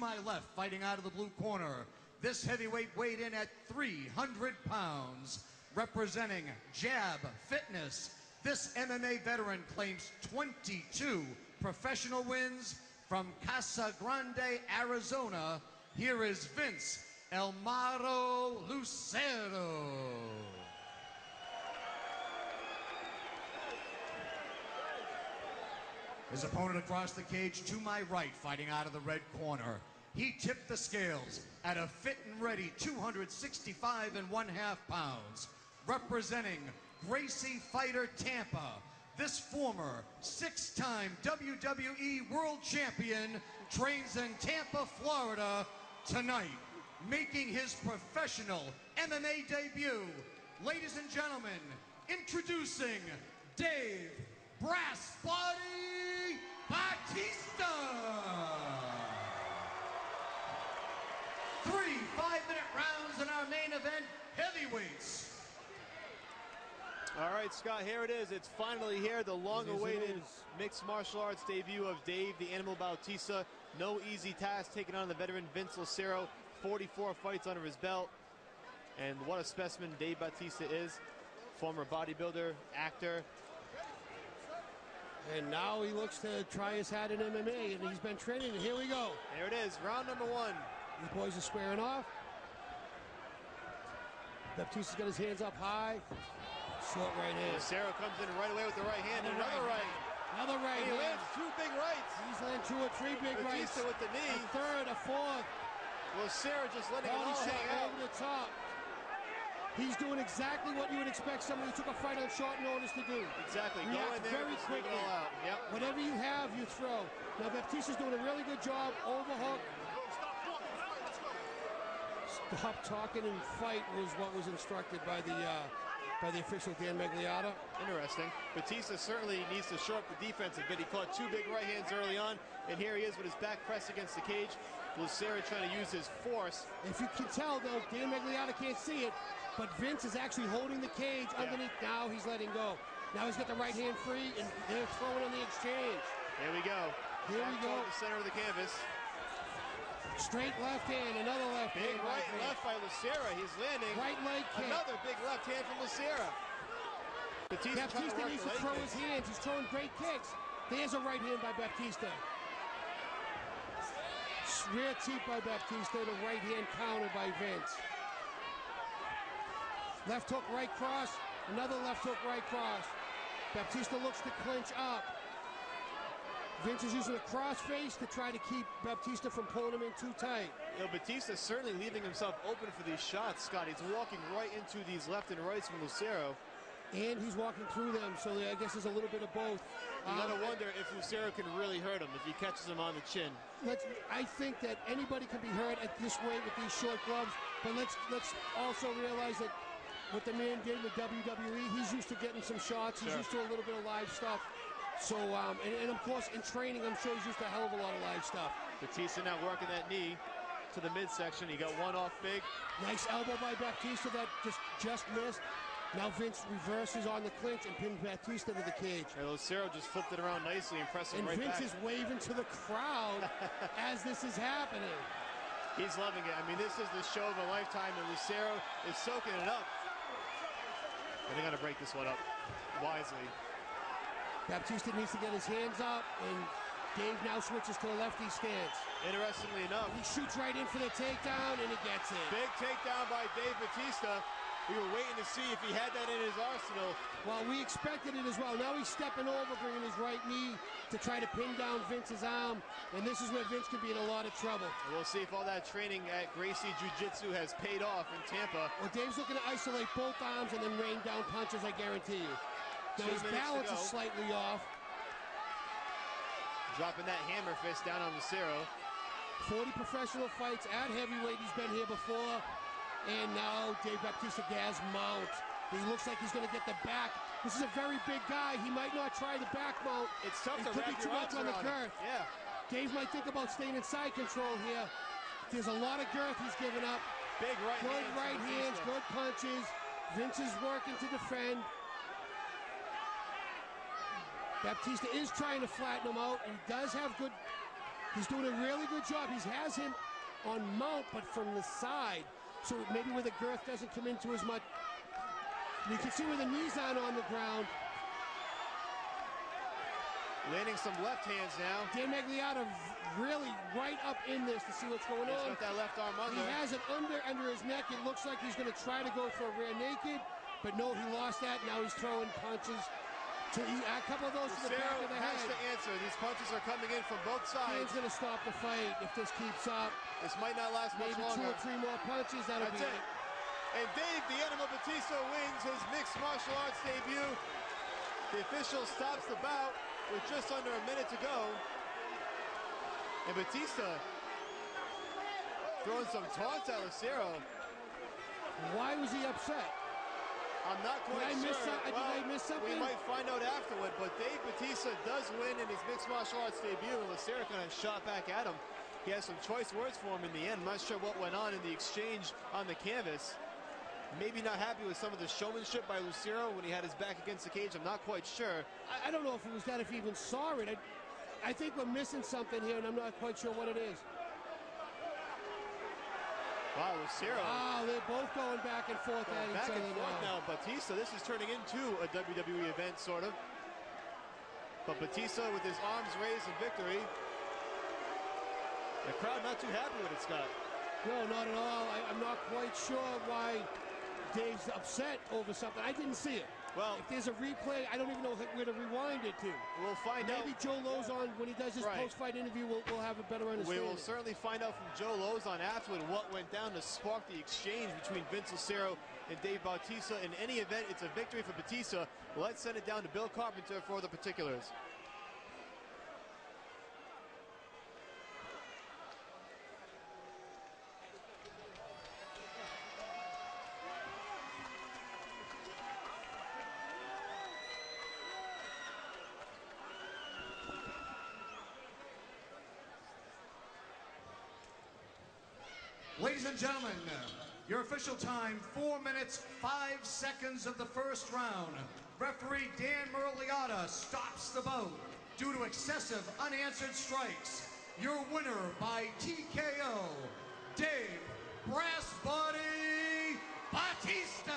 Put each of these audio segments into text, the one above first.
my left, fighting out of the blue corner, this heavyweight weighed in at 300 pounds, representing Jab Fitness. This MMA veteran claims 22 professional wins from Casa Grande, Arizona. Here is Vince Lucero. His opponent across the cage to my right, fighting out of the red corner. He tipped the scales at a fit and ready 265.5 pounds, representing Gracie Fighter Tampa. This former 6-time WWE World Champion trains in Tampa, Florida tonight, making his professional MMA debut. Ladies and gentlemen, introducing Dave Brass Body Batista. 3 5-minute rounds in our main event, heavyweights. All right, Scott, here it is. It's finally here, the long-awaited mixed martial arts debut of Dave the Animal Bautista. No easy task taking on the veteran Vince Lucero. 44 fights under his belt. And what a specimen Dave Batista is. Former bodybuilder, actor. And now he looks to try his hat in MMA, and he's been training, and here we go. There it is, round number 1. These boys are squaring off. Batista's got his hands up high. Short right hand. Lucero comes in right away with the right hand, and another right. Another right He hand. lands 2 big rights. He's landed 2 or 3 big rights. Batista with the knee. A third, a fourth. Lucero just letting it all Body hang shot out. over the top. He's doing exactly what you would expect somebody who took a fight on short notice to do. Exactly. Go React in there, very just take it quickly. all out. Yep. Whatever you have, you throw. Now Batista's doing a really good job. Overhook. Stop talking and fight was what was instructed by the official Dan Magliata. Interesting. Batista certainly needs to shore up the defense a bit. He caught 2 big right hands early on, and here he is with his back pressed against the cage. Lucero trying to use his force. If you can tell, though, Dan Magliata can't see it, but Vince is actually holding the cage underneath. Now he's letting go. Now he's got the right hand free, and they're throwing on the exchange. Here we go. Here we go. The center of the canvas. Straight left hand, another left hand. Big right and left by Lucero. He's landing. Right leg kick. Another big left hand from Lucero. Batista needs to throw his hands. He's throwing great kicks. There's a right hand by Batista. Rear teep by Batista. The right hand counter by Vince. Left hook, right cross. Another left hook, right cross. Batista looks to clinch up. Vince is using a cross face to try to keep Batista from pulling him in too tight. You know, Batista's certainly leaving himself open for these shots, Scott. He's walking right into these left and rights from Lucero. And he's walking through them, so I guess there's a little bit of both. You gotta wonder if Lucero can really hurt him, if he catches him on the chin. I think that anybody can be hurt at this weight with these short gloves, but let's also realize that what the man did in the WWE, he's used to getting some shots. He's used to a little bit of live stuff. So, and of course, in training, I'm sure he's used to a hell of a lot of live stuff. Batista now working that knee to the midsection. He got one off big. Nice elbow by Batista that just missed. Now Vince reverses on the clinch and pins Batista to the cage. And Lucero just flipped it around nicely and pressed him right back. And Vince is waving to the crowd as this is happening. He's loving it. I mean, this is the show of a lifetime, and Lucero is soaking it up. And they're going to break this one up wisely. Baptista needs to get his hands up, and Dave now switches to a lefty stance. Interestingly enough, he shoots right in for the takedown, and he gets it. Big takedown by Dave Batista. We were waiting to see if he had that in his arsenal. Well, we expected it as well. Now he's stepping over, bringing his right knee to try to pin down Vince's arm, and this is where Vince could be in a lot of trouble. And we'll see if all that training at Gracie Jiu-Jitsu has paid off in Tampa. Well, Dave's looking to isolate both arms and then rain down punches, I guarantee you. Now his balance is slightly off. Dropping that hammer fist down on Lucero. 40 professional fights at heavyweight. He's been here before. And now Dave Batista has mount. He looks like he's going to get the back. This is a very big guy. He might not try the back mount. It's tough to wrap your arms around it. Yeah. Dave might think about staying in side control here. There's a lot of girth he's giving up. Big right hands. Good right hands, good punches. Vince is working to defend. Batista is trying to flatten him out, and he does have good He's doing a really good job. He has him on mount, but from the side. So maybe where the girth doesn't come into as much. You can see where the knees aren't on the ground. Landing some left hands now. Dan Magliata really right up in this to see what's going on. He's got that left arm under. He has it under his neck. It looks like he's going to try to go for a rear naked, but no, he lost that. Now he's throwing punches. A couple of those to the back of the head. Has to answer. These punches are coming in from both sides. Dan's going to stop the fight if this keeps up. This might not last much longer. Maybe 2 or 3 more punches. That'll be it. And Dave, the Animal Batista, wins his mixed martial arts debut. The official stops the bout with just under a minute to go. And Batista throwing some taunts at Lucero. Why was he upset? I'm not quite sure. Did I miss something? We might find out afterward, but Dave Batista does win in his mixed martial arts debut, and Lucero kind of shot back at him. He has some choice words for him in the end. I'm not sure what went on in the exchange on the canvas. Maybe not happy with some of the showmanship by Lucero when he had his back against the cage. I'm not quite sure. I don't know if it was that, if he even saw it. I think we're missing something here, and I'm not quite sure what it is. Wow, Lucero. Wow, they're both going back and forth at each other now. Batista, this is turning into a WWE event, sort of. But Batista with his arms raised in victory. The crowd not too happy with it, Scott. No, not at all. I'm not quite sure why Dave's upset over something. I didn't see it. Well, if there's a replay, I don't even know where to rewind it to. We'll find out. Maybe Joe Lozon, when he does his post-fight interview, we'll have a better understanding. We will certainly find out from Joe Lozon afterward what went down to spark the exchange between Vince Lucero and Dave Bautista. In any event, it's a victory for Batista. Let's send it down to Bill Carpenter for the particulars. Ladies and gentlemen, your official time, 4 minutes, 5 seconds of the first round. Referee Dan Magliata stops the bout due to excessive unanswered strikes. Your winner by TKO, Dave Brass Body Batista.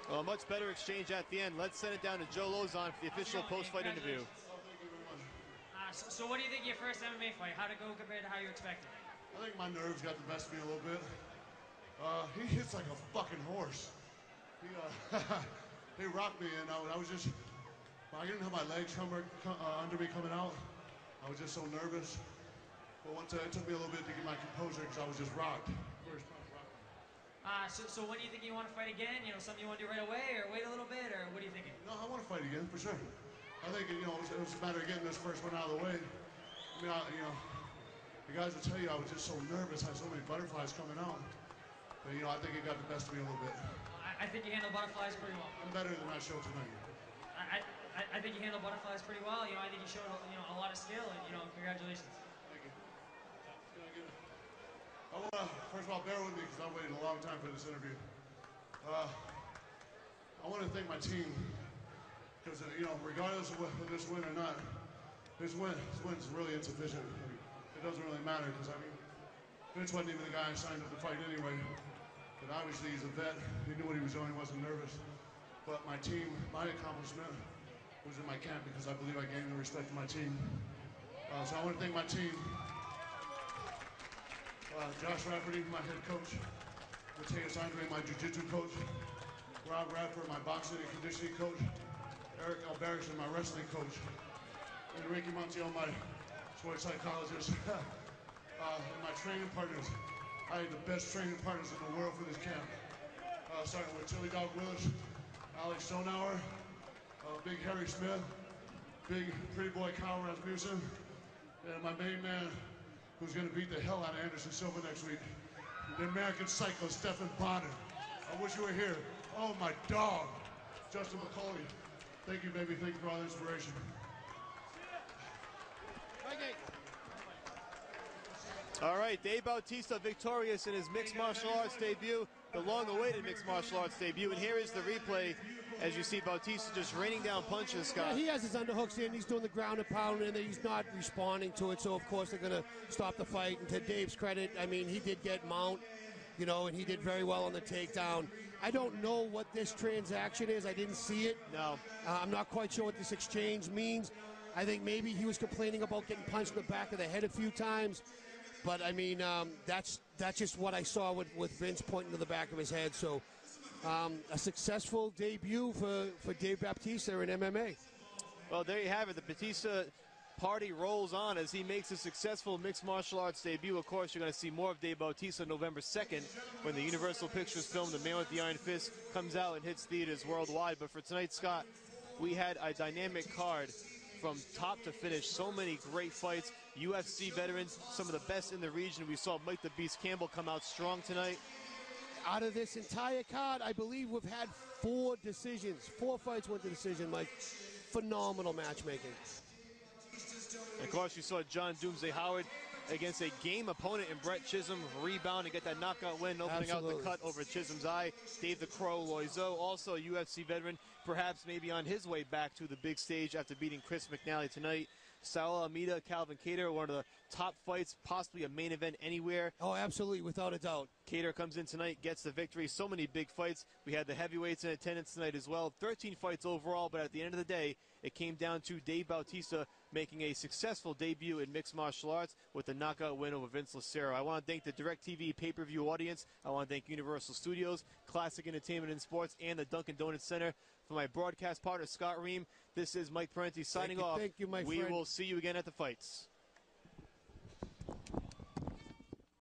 Well, a much better exchange at the end. Let's send it down to Joe Lozon for the official post-fight interview. So what do you think of your first MMA fight? How'd it go compared to how you expected? I think my nerves got the best of me a little bit. He hits like a fucking horse. He rocked me, and I was just, I didn't have my legs under me coming out. I was just so nervous. But once it took me a little bit to get my composure because I was just rocked. So when do you think you want to fight again? You know, something you want to do right away, or wait a little bit, or what are you thinking? No, I want to fight again, for sure. I think, it was a matter of getting this first one out of the way. I mean, the guys will tell you I was just so nervous. I had so many butterflies coming out. But, I think it got the best of me a little bit. I think you handle butterflies pretty well. I'm better than I showed tonight. I think you handle butterflies pretty well. I think you showed, a lot of skill, and, congratulations. Thank you. I want to, first of all, bear with me because I waited a long time for this interview. I want to thank my team because, regardless of whether this win or not, this win's really insufficient. It doesn't really matter because, Vince wasn't even the guy I signed up to fight anyway. But obviously he's a vet. He knew what he was doing. He wasn't nervous. But my team, my accomplishment was in my camp because I believe I gained the respect of my team. So I want to thank my team. Josh Rafferty, my head coach. Mateus Andre, my jiu-jitsu coach. Rob Radford, my boxing and conditioning coach. Eric Alberison, my wrestling coach. And Ricky Montiel, my sports psychologist. And my training partners. I had the best training partners in the world for this camp. Starting with Chili Dog Willis, Alex Stonauer, Big Harry Smith, Big Pretty Boy Kyle Rasmussen, and my main man, who's going to beat the hell out of Anderson Silva next week, the American Psycho, Stephen Bonner. I wish you were here. Oh, my dog, Justin McCauley. Thank you, baby. Thank you for all the inspiration. All right, Dave Bautista victorious in his mixed martial arts debut. the long-awaited mixed martial arts debut. And here is the replay as you see Batista just raining down punches, Scott. Yeah, he has his underhooks in. He's doing the ground and pound, and he's not responding to it. So, of course, they're going to stop the fight. And to Dave's credit, I mean, he did get mount, you know, and he did very well on the takedown. I don't know what this transaction is. I didn't see it. No. I'm not quite sure what this exchange means. I think maybe he was complaining about getting punched in the back of the head a few times. But, I mean, that's just what I saw with Vince pointing to the back of his head. So, a successful debut for Dave Batista in MMA. Well, there you have it. The Batista party rolls on as he makes a successful mixed martial arts debut. Of course, you're going to see more of Dave Batista November 2nd when the Universal Pictures film The Man with the Iron Fist comes out and hits theaters worldwide. But for tonight, Scott, we had a dynamic card from top to finish. So many great fights. UFC veterans, some of the best in the region. We saw Mike the Beast Campbell come out strong tonight. Out of this entire card, I believe we've had 4 decisions. 4 fights went to decision, Mike. Phenomenal matchmaking. And of course, you saw John Doomsday Howard against a game opponent in Brett Chisholm rebound and get that knockout win, opening out the cut over Chisholm's eye. Dave the Crow Loiseau, also a UFC veteran, perhaps maybe on his way back to the big stage after beating Chris McNally tonight. Saul Almeida, Calvin Kattar, one of the top fights, possibly a main event anywhere. Oh, absolutely, without a doubt. Kattar comes in tonight, gets the victory. So many big fights. We had the heavyweights in attendance tonight as well. 13 fights overall, but at the end of the day, it came down to Dave Batista making a successful debut in mixed martial arts with a knockout win over Vince Lucero. I want to thank the DirecTV pay-per-view audience. I want to thank Universal Studios, Classic Entertainment and Sports, and the Dunkin' Donuts Center. For my broadcast partner, Scott Ream, this is Mike Parenti signing off. Thank you, my friend. We will see you again at the fights.